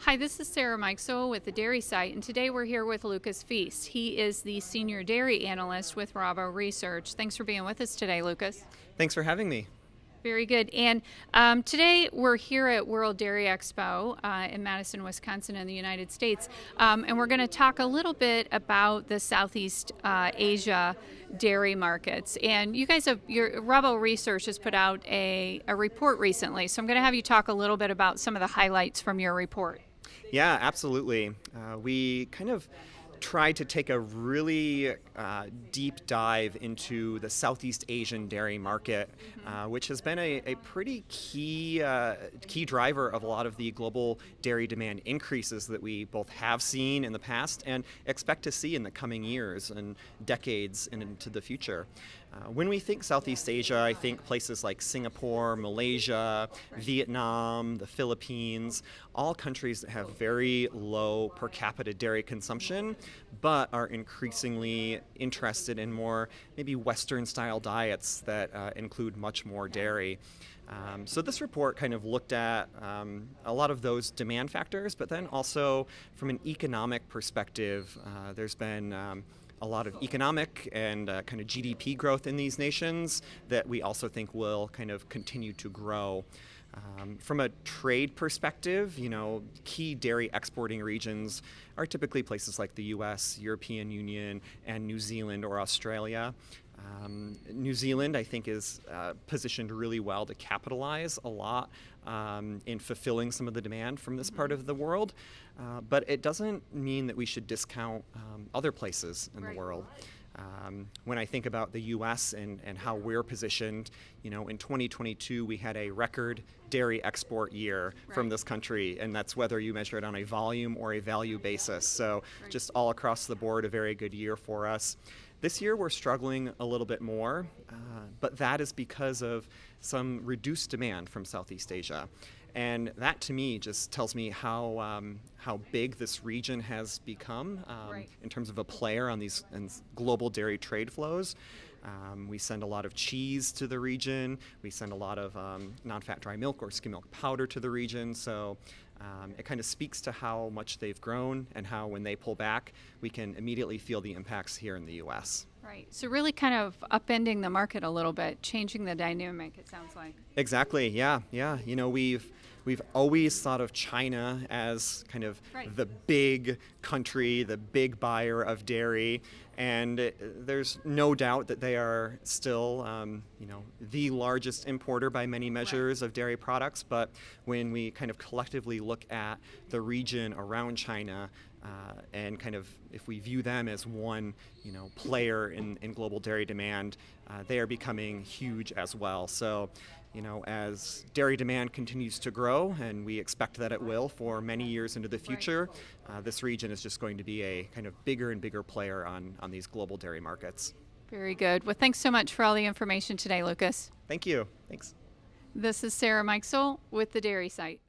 Hi, this is Sarah Mikesell with the Dairy Site, and today we're here with Lucas Fuess. He is the Senior Dairy Analyst with RaboResearch. Thanks for being with us today, Lucas. Thanks for having me. Very good. And today we're here at World Dairy Expo in Madison, Wisconsin in the United States. And we're going to talk a little bit about the Southeast Asia dairy markets. And you guys your RaboResearch has put out a report recently. So I'm going to have you talk a little bit about some of the highlights from your report. Yeah, absolutely. We kind of tried to take a really deep dive into the Southeast Asian dairy market, which has been a pretty key driver of a lot of the global dairy demand increases that we both have seen in the past and expect to see in the coming years and decades and into the future. When we think Southeast Asia, I think places like Singapore, Malaysia, Vietnam, the Philippines, all countries that have very low per capita dairy consumption, but are increasingly interested in more maybe Western-style diets that include much more dairy. So this report kind of looked at a lot of those demand factors, but then also from an economic perspective, there's been a lot of economic and kind of GDP growth in these nations that we also think will kind of continue to grow. From a trade perspective, key dairy exporting regions are typically places like the US, European Union, and New Zealand or Australia. New Zealand, I think, is positioned really well to capitalize a lot in fulfilling some of the demand from this part of the world. But it doesn't mean that we should discount other places in the world. When I think about the U.S. and how we're positioned, in 2022 we had a record dairy export year from this country, and that's whether you measure it on a volume or a value basis. So just all across the board, a very good year for us. This year we're struggling a little bit more, but that is because of some reduced demand from Southeast Asia. And that to me just tells me how big this region has become in terms of a player on these global dairy trade flows. We send a lot of cheese to the region. We send a lot of non-fat dry milk or skim milk powder to the region. So it kind of speaks to how much they've grown and how when they pull back, we can immediately feel the impacts here in the U.S. Right. So really kind of upending the market a little bit, changing the dynamic, it sounds like. Exactly. Yeah. We've always thought of China as kind of the big country, the big buyer of dairy, and there's no doubt that they are still, the largest importer by many measures of dairy products. But when we kind of collectively look at the region around China, and kind of if we view them as one, player in global dairy demand, they are becoming huge as well. So, as dairy demand continues to grow, and we expect that it will for many years into the future, this region is just going to be a kind of bigger and bigger player on these global dairy markets. Very good. Well, thanks so much for all the information today, Lucas. Thank you. Thanks. This is Sarah Mikesell with the Dairy Site.